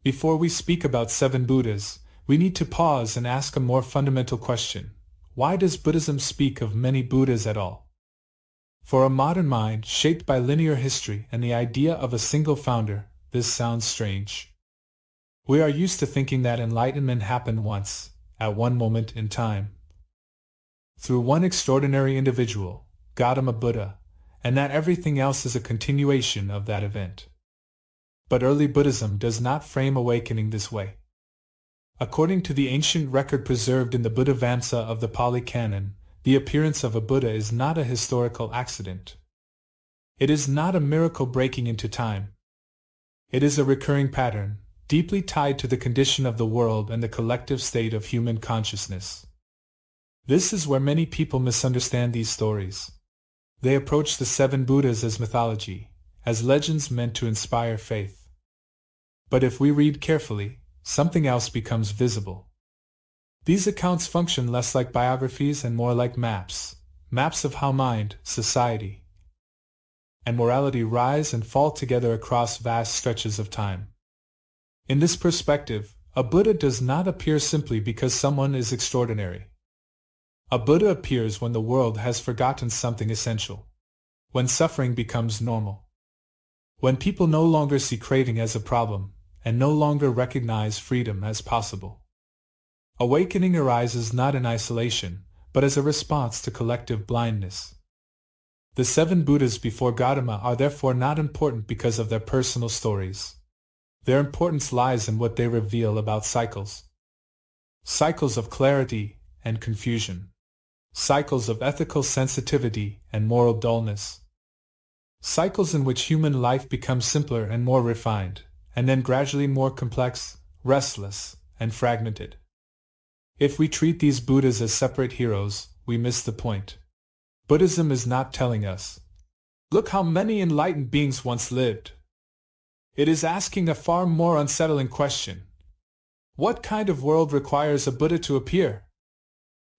Before we speak about 7 Buddhas, we need to pause and ask a more fundamental question. Why does Buddhism speak of many Buddhas at all? For a modern mind shaped by linear history and the idea of a single founder, this sounds strange. We are used to thinking that enlightenment happened once, at one moment in time, through one extraordinary individual, Gautama Buddha, and that everything else is a continuation of that event. But early Buddhism does not frame awakening this way. According to the ancient record preserved in the Buddhavamsa of the Pali Canon, the appearance of a Buddha is not a historical accident. It is not a miracle breaking into time. It is a recurring pattern, deeply tied to the condition of the world and the collective state of human consciousness. This is where many people misunderstand these stories. They approach the 7 Buddhas as mythology, as legends meant to inspire faith. But if we read carefully, something else becomes visible. These accounts function less like biographies and more like maps of how mind, society, and morality rise and fall together across vast stretches of time. In this perspective, a Buddha does not appear simply because someone is extraordinary. A Buddha appears when the world has forgotten something essential, when suffering becomes normal, when people no longer see craving as a problem, and no longer recognize freedom as possible. Awakening arises not in isolation, but as a response to collective blindness. The 7 Buddhas before Gautama are therefore not important because of their personal stories. Their importance lies in what they reveal about cycles. Cycles of clarity and confusion. Cycles of ethical sensitivity and moral dullness. Cycles in which human life becomes simpler and more refined, and then gradually more complex, restless, and fragmented. If we treat these Buddhas as separate heroes, we miss the point. Buddhism is not telling us, "Look how many enlightened beings once lived." It is asking a far more unsettling question. What kind of world requires a Buddha to appear?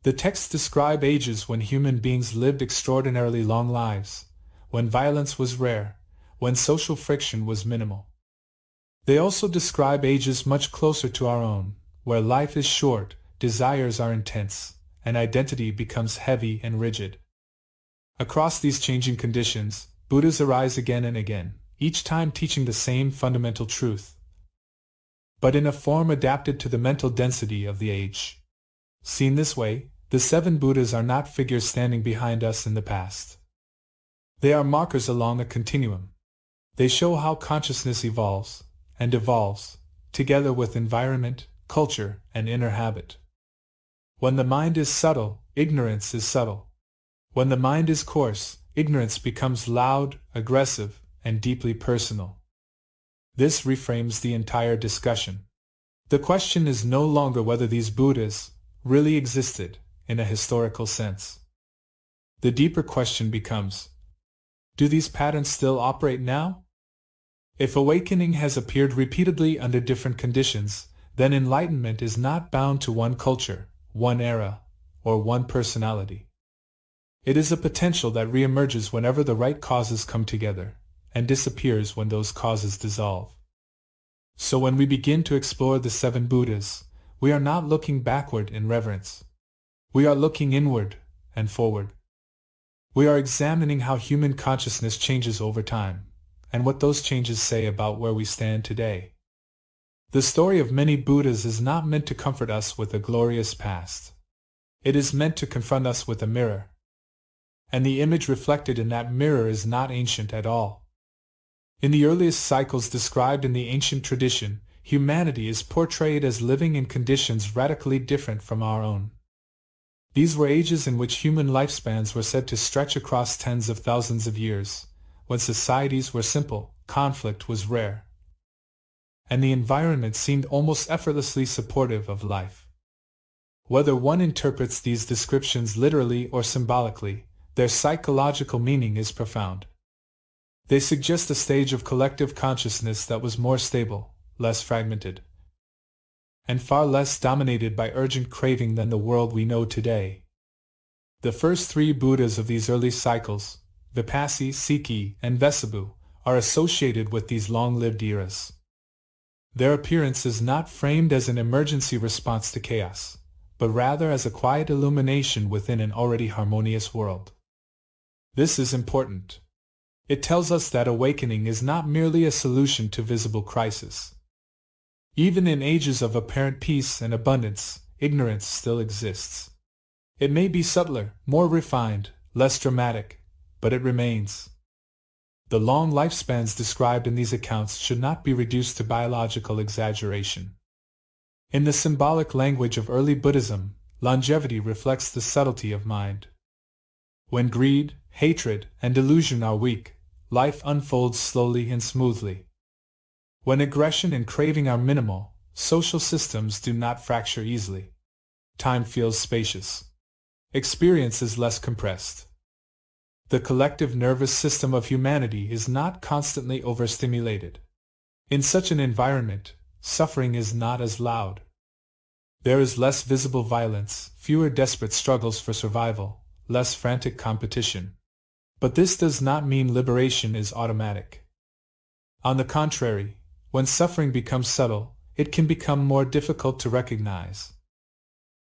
The texts describe ages when human beings lived extraordinarily long lives, when violence was rare, when social friction was minimal. They also describe ages much closer to our own, where life is short, desires are intense, and identity becomes heavy and rigid. Across these changing conditions, Buddhas arise again and again, each time teaching the same fundamental truth, but in a form adapted to the mental density of the age. Seen this way, the 7 Buddhas are not figures standing behind us in the past. They are markers along a continuum. They show how consciousness evolves and evolves, together with environment, culture, and inner habit. When the mind is subtle, ignorance is subtle. When the mind is coarse, ignorance becomes loud, aggressive, and deeply personal. This reframes the entire discussion. The question is no longer whether these Buddhas really existed in a historical sense. The deeper question becomes, do these patterns still operate now? If awakening has appeared repeatedly under different conditions, then enlightenment is not bound to one culture, one era, or one personality. It is a potential that reemerges whenever the right causes come together, and disappears when those causes dissolve. So when we begin to explore the 7 Buddhas, we are not looking backward in reverence. We are looking inward and forward. We are examining how human consciousness changes over time, and what those changes say about where we stand today. The story of many Buddhas is not meant to comfort us with a glorious past. It is meant to confront us with a mirror. And the image reflected in that mirror is not ancient at all. In the earliest cycles described in the ancient tradition, humanity is portrayed as living in conditions radically different from our own. These were ages in which human lifespans were said to stretch across tens of thousands of years, when societies were simple, conflict was rare, and the environment seemed almost effortlessly supportive of life. Whether one interprets these descriptions literally or symbolically, their psychological meaning is profound. They suggest a stage of collective consciousness that was more stable, less fragmented, and far less dominated by urgent craving than the world we know today. The first 3 Buddhas of these early cycles, Vipassy, Sikhi, and Vesabhu, are associated with these long-lived eras. Their appearance is not framed as an emergency response to chaos, but rather as a quiet illumination within an already harmonious world. This is important. It tells us that awakening is not merely a solution to visible crisis. Even in ages of apparent peace and abundance, ignorance still exists. It may be subtler, more refined, less dramatic, but it remains. The long lifespans described in these accounts should not be reduced to biological exaggeration. In the symbolic language of early Buddhism, longevity reflects the subtlety of mind. When greed, hatred, and delusion are weak, life unfolds slowly and smoothly. When aggression and craving are minimal, social systems do not fracture easily. Time feels spacious. Experience is less compressed. The collective nervous system of humanity is not constantly overstimulated. In such an environment, suffering is not as loud. There is less visible violence, fewer desperate struggles for survival, less frantic competition. But this does not mean liberation is automatic. On the contrary, when suffering becomes subtle, it can become more difficult to recognize.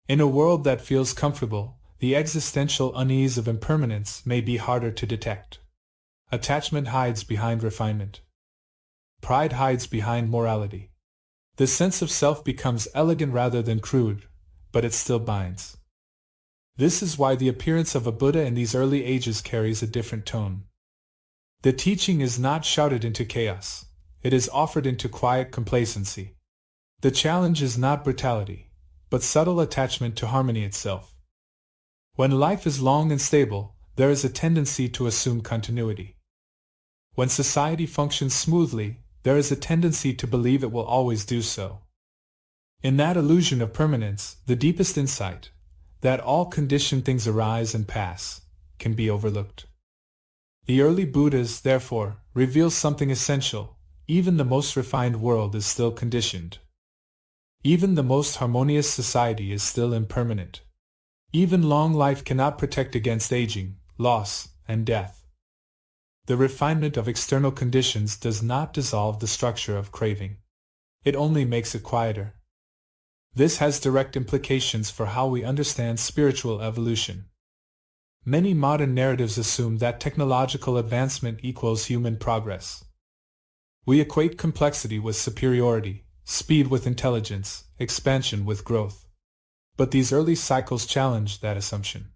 In a world that feels comfortable, the existential unease of impermanence may be harder to detect. Attachment hides behind refinement. Pride hides behind morality. The sense of self becomes elegant rather than crude, but it still binds. This is why the appearance of a Buddha in these early ages carries a different tone. The teaching is not shouted into chaos. It is offered into quiet complacency. The challenge is not brutality, but subtle attachment to harmony itself. When life is long and stable, there is a tendency to assume continuity. When society functions smoothly, there is a tendency to believe it will always do so. In that illusion of permanence, the deepest insight, that all conditioned things arise and pass, can be overlooked. The early Buddhas, therefore, reveal something essential. Even the most refined world is still conditioned. Even the most harmonious society is still impermanent. Even long life cannot protect against aging, loss, and death. The refinement of external conditions does not dissolve the structure of craving. It only makes it quieter. This has direct implications for how we understand spiritual evolution. Many modern narratives assume that technological advancement equals human progress. We equate complexity with superiority, speed with intelligence, expansion with growth. But these early cycles challenge that assumption.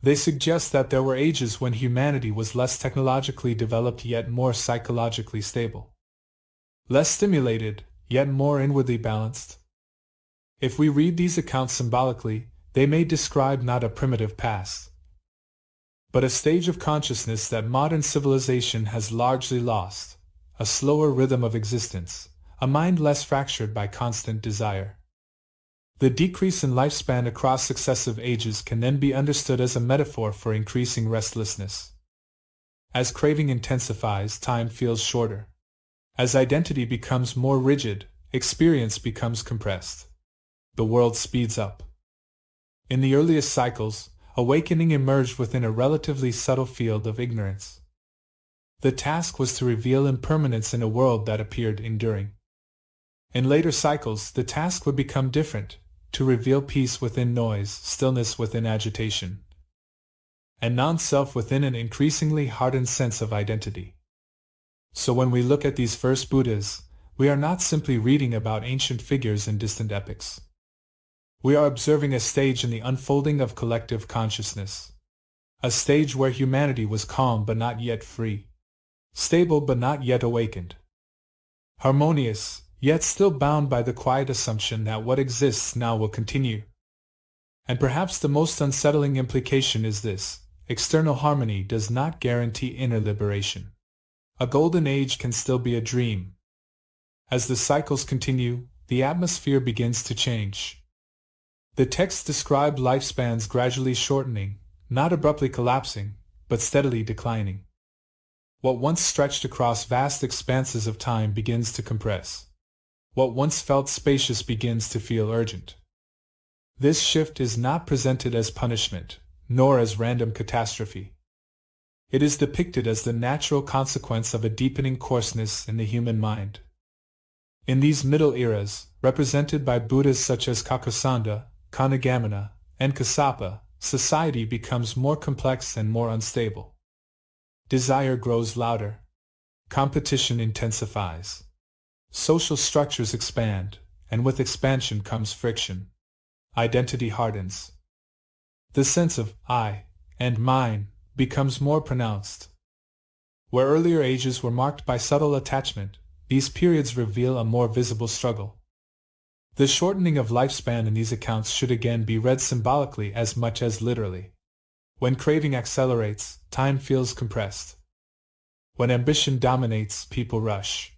They suggest that there were ages when humanity was less technologically developed yet more psychologically stable. Less stimulated, yet more inwardly balanced. If we read these accounts symbolically, they may describe not a primitive past, but a stage of consciousness that modern civilization has largely lost, a slower rhythm of existence, a mind less fractured by constant desire. The decrease in lifespan across successive ages can then be understood as a metaphor for increasing restlessness. As craving intensifies, time feels shorter. As identity becomes more rigid, experience becomes compressed. The world speeds up. In the earliest cycles, awakening emerged within a relatively subtle field of ignorance. The task was to reveal impermanence in a world that appeared enduring. In later cycles, the task would become different, to reveal peace within noise, stillness within agitation, and non-self within an increasingly hardened sense of identity. So when we look at these first Buddhas, we are not simply reading about ancient figures in distant epics. We are observing a stage in the unfolding of collective consciousness. A stage where humanity was calm but not yet free. Stable but not yet awakened. Harmonious, yet still bound by the quiet assumption that what exists now will continue. And perhaps the most unsettling implication is this: external harmony does not guarantee inner liberation. A golden age can still be a dream. As the cycles continue, the atmosphere begins to change. The text described lifespans gradually shortening, not abruptly collapsing, but steadily declining. What once stretched across vast expanses of time begins to compress. What once felt spacious begins to feel urgent. This shift is not presented as punishment, nor as random catastrophe. It is depicted as the natural consequence of a deepening coarseness in the human mind. In these middle eras, represented by Buddhas such as Kakusanda, Kanagamana, and Kassapa, society becomes more complex and more unstable. Desire grows louder. Competition intensifies. Social structures expand, and with expansion comes friction. Identity hardens. The sense of I and mine becomes more pronounced. Where earlier ages were marked by subtle attachment, these periods reveal a more visible struggle. The shortening of lifespan in these accounts should again be read symbolically as much as literally. When craving accelerates, time feels compressed. When ambition dominates, people rush.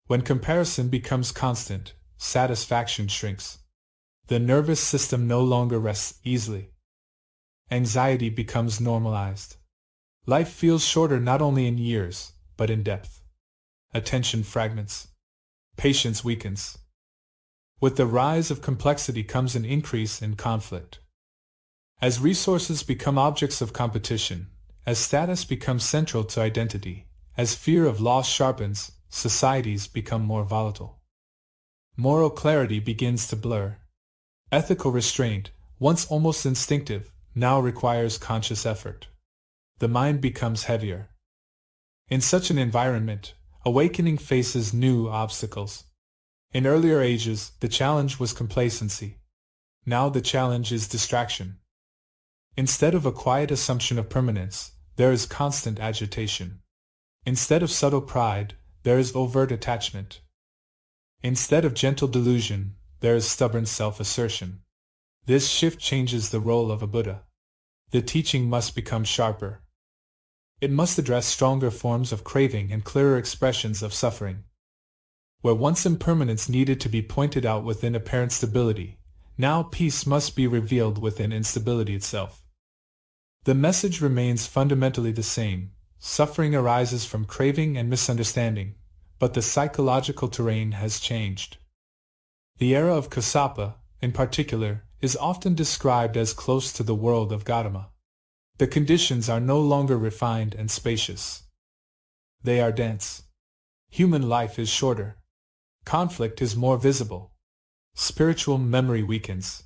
When comparison becomes constant, satisfaction shrinks. The nervous system no longer rests easily. Anxiety becomes normalized. Life feels shorter not only in years, but in depth. Attention fragments. Patience weakens. With the rise of complexity comes an increase in conflict. As resources become objects of competition, as status becomes central to identity, as fear of loss sharpens, societies become more volatile. Moral clarity begins to blur. Ethical restraint, once almost instinctive, now requires conscious effort. The mind becomes heavier. In such an environment, awakening faces new obstacles. In earlier ages, the challenge was complacency. Now the challenge is distraction. Instead of a quiet assumption of permanence, there is constant agitation. Instead of subtle pride, there is overt attachment. Instead of gentle delusion, there is stubborn self-assertion. This shift changes the role of a Buddha. The teaching must become sharper. It must address stronger forms of craving and clearer expressions of suffering. Where once impermanence needed to be pointed out within apparent stability, now peace must be revealed within instability itself. The message remains fundamentally the same. Suffering arises from craving and misunderstanding, but the psychological terrain has changed. The era of Kassapa, in particular, is often described as close to the world of Gautama. The conditions are no longer refined and spacious. They are dense. Human life is shorter. Conflict is more visible. Spiritual memory weakens.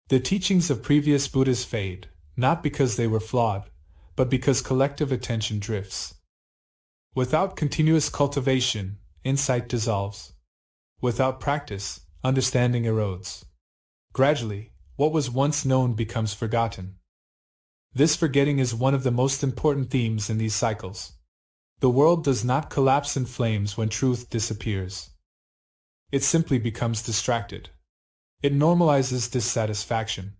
The teachings of previous Buddhas fade, not because they were flawed, but because collective attention drifts. Without continuous cultivation, insight dissolves. Without practice, understanding erodes. Gradually, what was once known becomes forgotten. This forgetting is one of the most important themes in these cycles. The world does not collapse in flames when truth disappears. It simply becomes distracted. It normalizes dissatisfaction.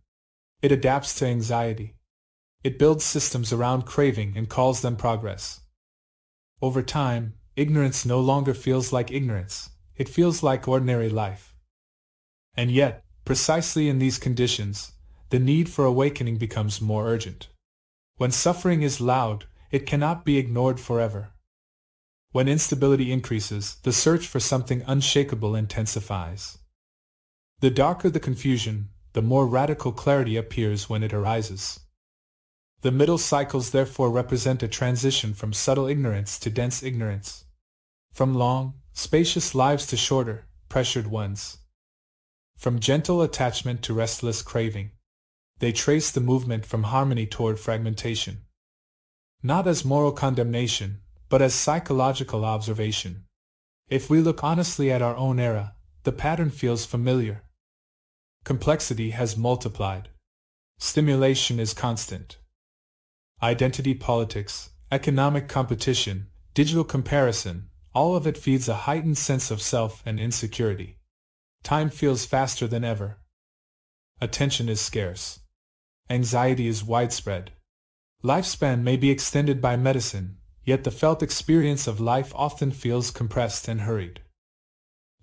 It adapts to anxiety. It builds systems around craving and calls them progress. Over time, ignorance no longer feels like ignorance. It feels like ordinary life. And yet, precisely in these conditions, the need for awakening becomes more urgent. When suffering is loud, it cannot be ignored forever. When instability increases, the search for something unshakable intensifies. The darker the confusion, the more radical clarity appears when it arises. The middle cycles therefore represent a transition from subtle ignorance to dense ignorance. From long, spacious lives to shorter, pressured ones. From gentle attachment to restless craving. They trace the movement from harmony toward fragmentation. Not as moral condemnation, but as psychological observation. If we look honestly at our own era, the pattern feels familiar. Complexity has multiplied. Stimulation is constant. Identity politics, economic competition, digital comparison, all of it feeds a heightened sense of self and insecurity. Time feels faster than ever. Attention is scarce. Anxiety is widespread. Lifespan may be extended by medicine, yet the felt experience of life often feels compressed and hurried.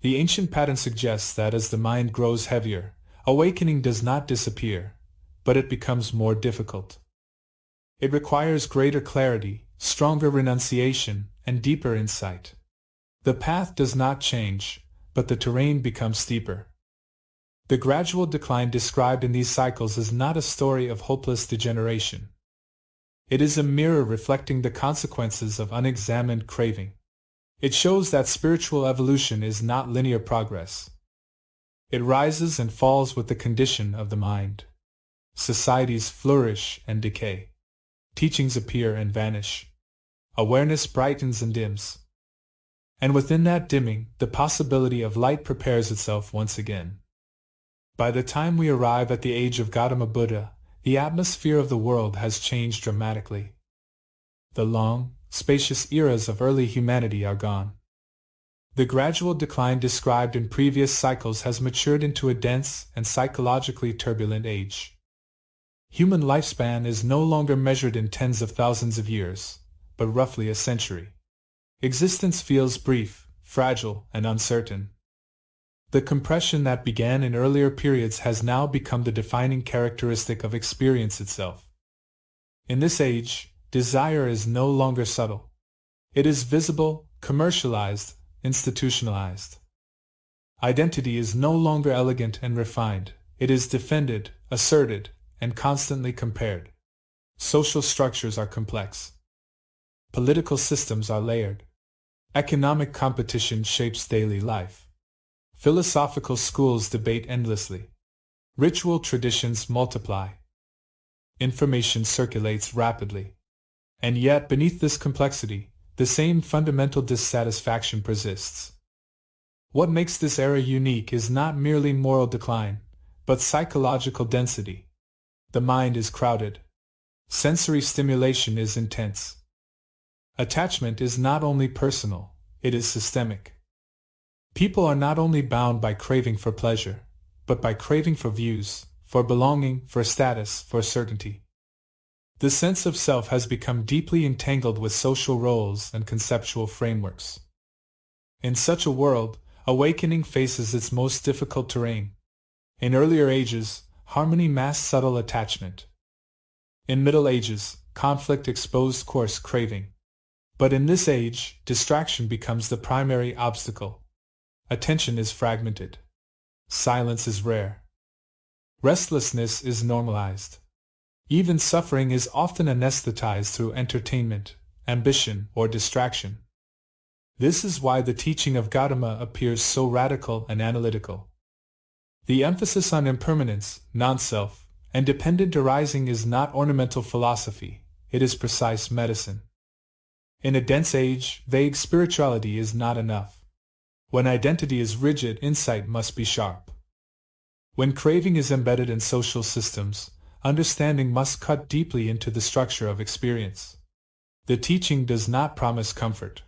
The ancient pattern suggests that as the mind grows heavier, awakening does not disappear, but it becomes more difficult. It requires greater clarity, stronger renunciation, and deeper insight. The path does not change, but the terrain becomes steeper. The gradual decline described in these cycles is not a story of hopeless degeneration. It is a mirror reflecting the consequences of unexamined craving. It shows that spiritual evolution is not linear progress. It rises and falls with the condition of the mind. Societies flourish and decay. Teachings appear and vanish. Awareness brightens and dims. And within that dimming, the possibility of light prepares itself once again. By the time we arrive at the age of Gautama Buddha, the atmosphere of the world has changed dramatically. The long, spacious eras of early humanity are gone. The gradual decline described in previous cycles has matured into a dense and psychologically turbulent age. Human lifespan is no longer measured in tens of thousands of years, but roughly a century. Existence feels brief, fragile, and uncertain. The compression that began in earlier periods has now become the defining characteristic of experience itself. In this age, desire is no longer subtle. It is visible, commercialized, institutionalized. Identity is no longer elegant and refined. It is defended, asserted, and constantly compared. Social structures are complex. Political systems are layered. Economic competition shapes daily life. Philosophical schools debate endlessly. Ritual traditions multiply. Information circulates rapidly. And yet, beneath this complexity, the same fundamental dissatisfaction persists. What makes this era unique is not merely moral decline, but psychological density. The mind is crowded. Sensory stimulation is intense. Attachment is not only personal, it is systemic. People are not only bound by craving for pleasure, but by craving for views, for belonging, for status, for certainty. The sense of self has become deeply entangled with social roles and conceptual frameworks. In such a world, awakening faces its most difficult terrain. In earlier ages, harmony masked subtle attachment. In Middle Ages, conflict exposed coarse craving. But in this age, distraction becomes the primary obstacle. Attention is fragmented. Silence is rare. Restlessness is normalized. Even suffering is often anesthetized through entertainment, ambition, or distraction. This is why the teaching of Gautama appears so radical and analytical. The emphasis on impermanence, non-self, and dependent arising is not ornamental philosophy, it is precise medicine. In a dense age, vague spirituality is not enough. When identity is rigid, insight must be sharp. When craving is embedded in social systems, understanding must cut deeply into the structure of experience. The teaching does not promise comfort.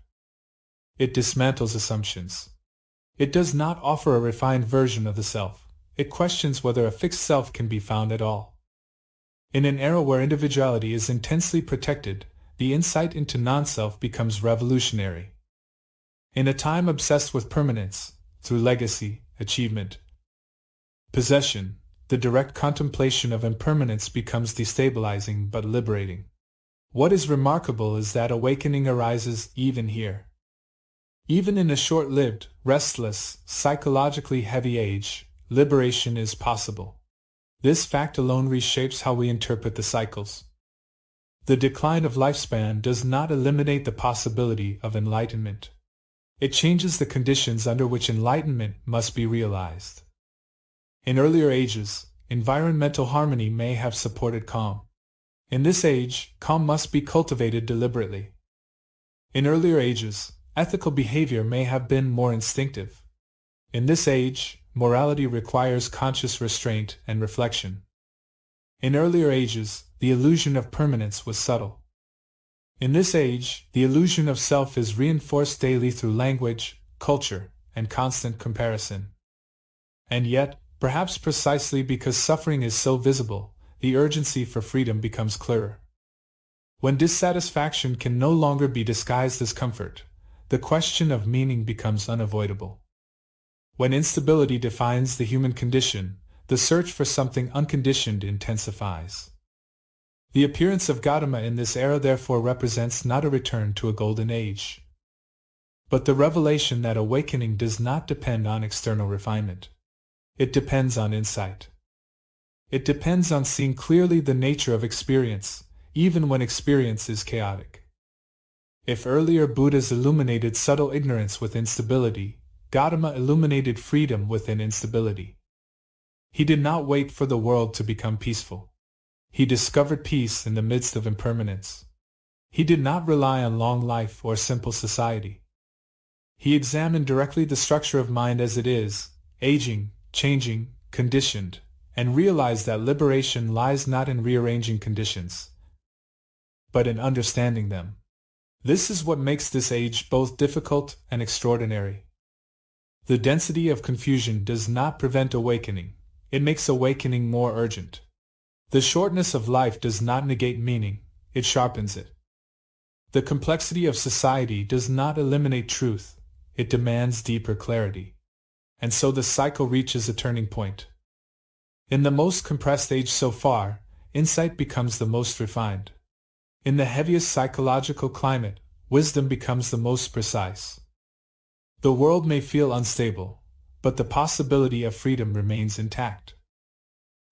It dismantles assumptions. It does not offer a refined version of the self. It questions whether a fixed self can be found at all. In an era where individuality is intensely protected, the insight into non-self becomes revolutionary. In a time obsessed with permanence, through legacy, achievement, possession, the direct contemplation of impermanence becomes destabilizing but liberating. What is remarkable is that awakening arises even here. Even in a short-lived, restless, psychologically heavy age, liberation is possible. This fact alone reshapes how we interpret the cycles. The decline of lifespan does not eliminate the possibility of enlightenment. It changes the conditions under which enlightenment must be realized. In earlier ages, environmental harmony may have supported calm. In this age, calm must be cultivated deliberately. In earlier ages, ethical behavior may have been more instinctive. In this age, morality requires conscious restraint and reflection. In earlier ages, the illusion of permanence was subtle. In this age, the illusion of self is reinforced daily through language, culture, and constant comparison. And yet, perhaps precisely because suffering is so visible, the urgency for freedom becomes clearer. When dissatisfaction can no longer be disguised as comfort, the question of meaning becomes unavoidable. When instability defines the human condition, the search for something unconditioned intensifies. The appearance of Gautama in this era therefore represents not a return to a golden age, but the revelation that awakening does not depend on external refinement. It depends on insight. It depends on seeing clearly the nature of experience, even when experience is chaotic. If earlier Buddhas illuminated subtle ignorance with instability, Gautama illuminated freedom within instability. He did not wait for the world to become peaceful. He discovered peace in the midst of impermanence. He did not rely on long life or simple society. He examined directly the structure of mind as it is, aging, changing, conditioned, and realized that liberation lies not in rearranging conditions, but in understanding them. This is what makes this age both difficult and extraordinary. The density of confusion does not prevent awakening, it makes awakening more urgent. The shortness of life does not negate meaning, it sharpens it. The complexity of society does not eliminate truth, it demands deeper clarity. And so the cycle reaches a turning point. In the most compressed age so far, insight becomes the most refined. In the heaviest psychological climate, wisdom becomes the most precise. The world may feel unstable, but the possibility of freedom remains intact.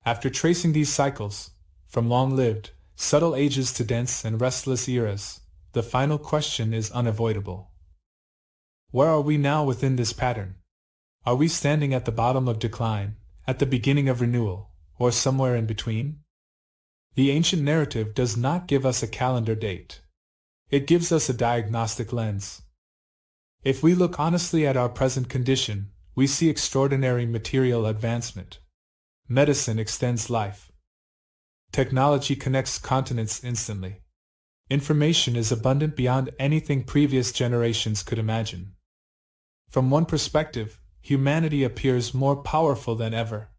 After tracing these cycles, from long-lived, subtle ages to dense and restless eras, the final question is unavoidable. Where are we now within this pattern? Are we standing at the bottom of decline, at the beginning of renewal, or somewhere in between? The ancient narrative does not give us a calendar date. It gives us a diagnostic lens. If we look honestly at our present condition, we see extraordinary material advancement. Medicine extends life. Technology connects continents instantly. Information is abundant beyond anything previous generations could imagine. From one perspective, humanity appears more powerful than ever.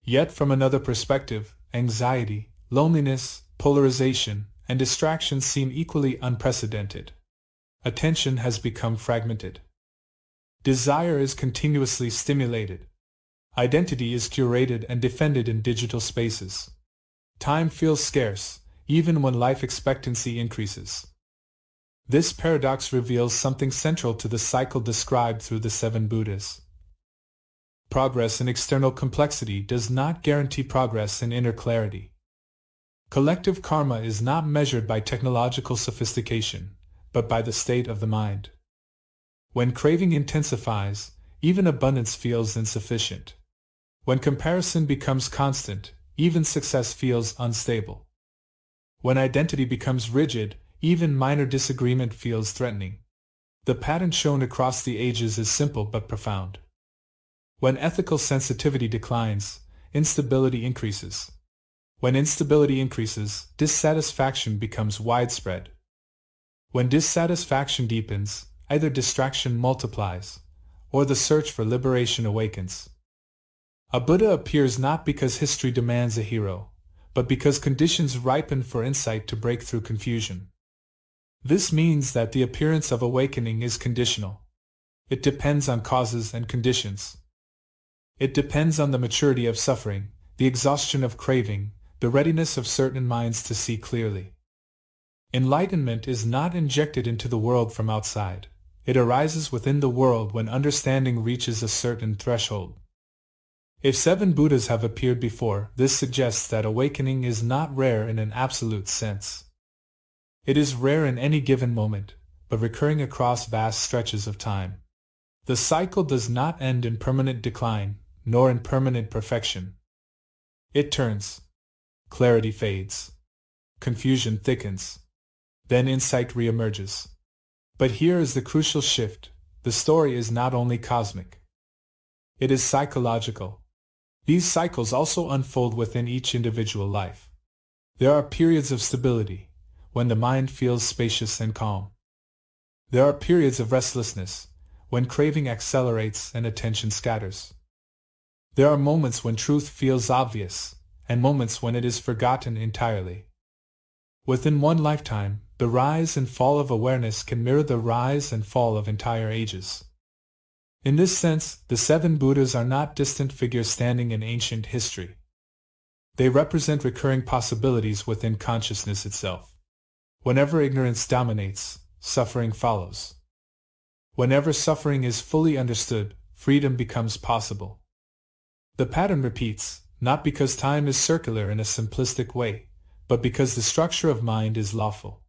Yet from another perspective, anxiety, loneliness, polarization, and distraction seem equally unprecedented. Attention has become fragmented. Desire is continuously stimulated. Identity is curated and defended in digital spaces. Time feels scarce, even when life expectancy increases. This paradox reveals something central to the cycle described through the 7 Buddhas. Progress in external complexity does not guarantee progress in inner clarity. Collective karma is not measured by technological sophistication, but by the state of the mind. When craving intensifies, even abundance feels insufficient. When comparison becomes constant, even success feels unstable. When identity becomes rigid, even minor disagreement feels threatening. The pattern shown across the ages is simple but profound. When ethical sensitivity declines, instability increases. When instability increases, dissatisfaction becomes widespread. When dissatisfaction deepens, either distraction multiplies, or the search for liberation awakens. A Buddha appears not because history demands a hero, but because conditions ripen for insight to break through confusion. This means that the appearance of awakening is conditional. It depends on causes and conditions. It depends on the maturity of suffering, the exhaustion of craving, the readiness of certain minds to see clearly. Enlightenment is not injected into the world from outside. It arises within the world when understanding reaches a certain threshold. If 7 Buddhas have appeared before, this suggests that awakening is not rare in an absolute sense. It is rare in any given moment, but recurring across vast stretches of time. The cycle does not end in permanent decline, nor in permanent perfection. It turns. Clarity fades. Confusion thickens. Then insight reemerges. But here is the crucial shift. The story is not only cosmic. It is psychological. These cycles also unfold within each individual life. There are periods of stability, when the mind feels spacious and calm. There are periods of restlessness, when craving accelerates and attention scatters. There are moments when truth feels obvious, and moments when it is forgotten entirely. Within one lifetime, the rise and fall of awareness can mirror the rise and fall of entire ages. In this sense, the 7 Buddhas are not distant figures standing in ancient history. They represent recurring possibilities within consciousness itself. Whenever ignorance dominates, suffering follows. Whenever suffering is fully understood, freedom becomes possible. The pattern repeats, not because time is circular in a simplistic way, but because the structure of mind is lawful.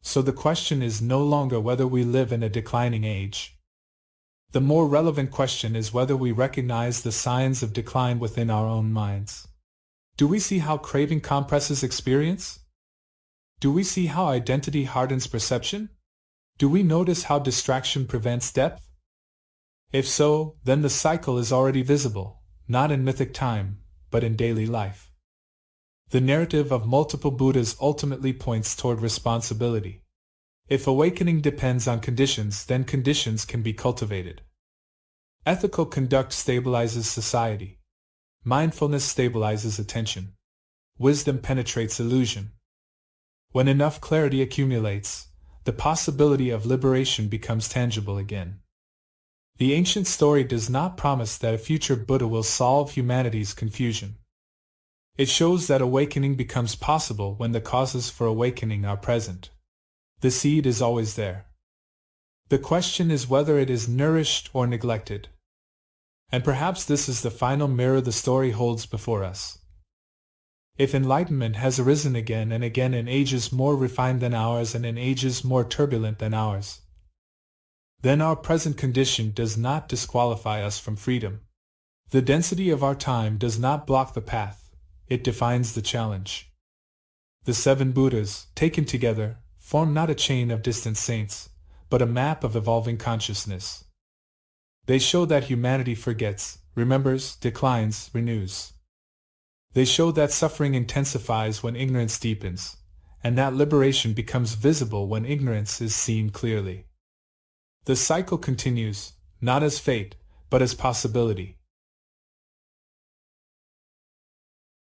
So the question is no longer whether we live in a declining age. The more relevant question is whether we recognize the signs of decline within our own minds. Do we see how craving compresses experience? Do we see how identity hardens perception? Do we notice how distraction prevents depth? If so, then the cycle is already visible, not in mythic time, but in daily life. The narrative of multiple Buddhas ultimately points toward responsibility. If awakening depends on conditions, then conditions can be cultivated. Ethical conduct stabilizes society. Mindfulness stabilizes attention. Wisdom penetrates illusion. When enough clarity accumulates, the possibility of liberation becomes tangible again. The ancient story does not promise that a future Buddha will solve humanity's confusion. It shows that awakening becomes possible when the causes for awakening are present. The seed is always there. The question is whether it is nourished or neglected. And perhaps this is the final mirror the story holds before us. If enlightenment has arisen again and again in ages more refined than ours and in ages more turbulent than ours, then our present condition does not disqualify us from freedom. The density of our time does not block the path, it defines the challenge. The 7 Buddhas, taken together, form not a chain of distant saints, but a map of evolving consciousness. They show that humanity forgets, remembers, declines, renews. They show that suffering intensifies when ignorance deepens, and that liberation becomes visible when ignorance is seen clearly. The cycle continues, not as fate, but as possibility.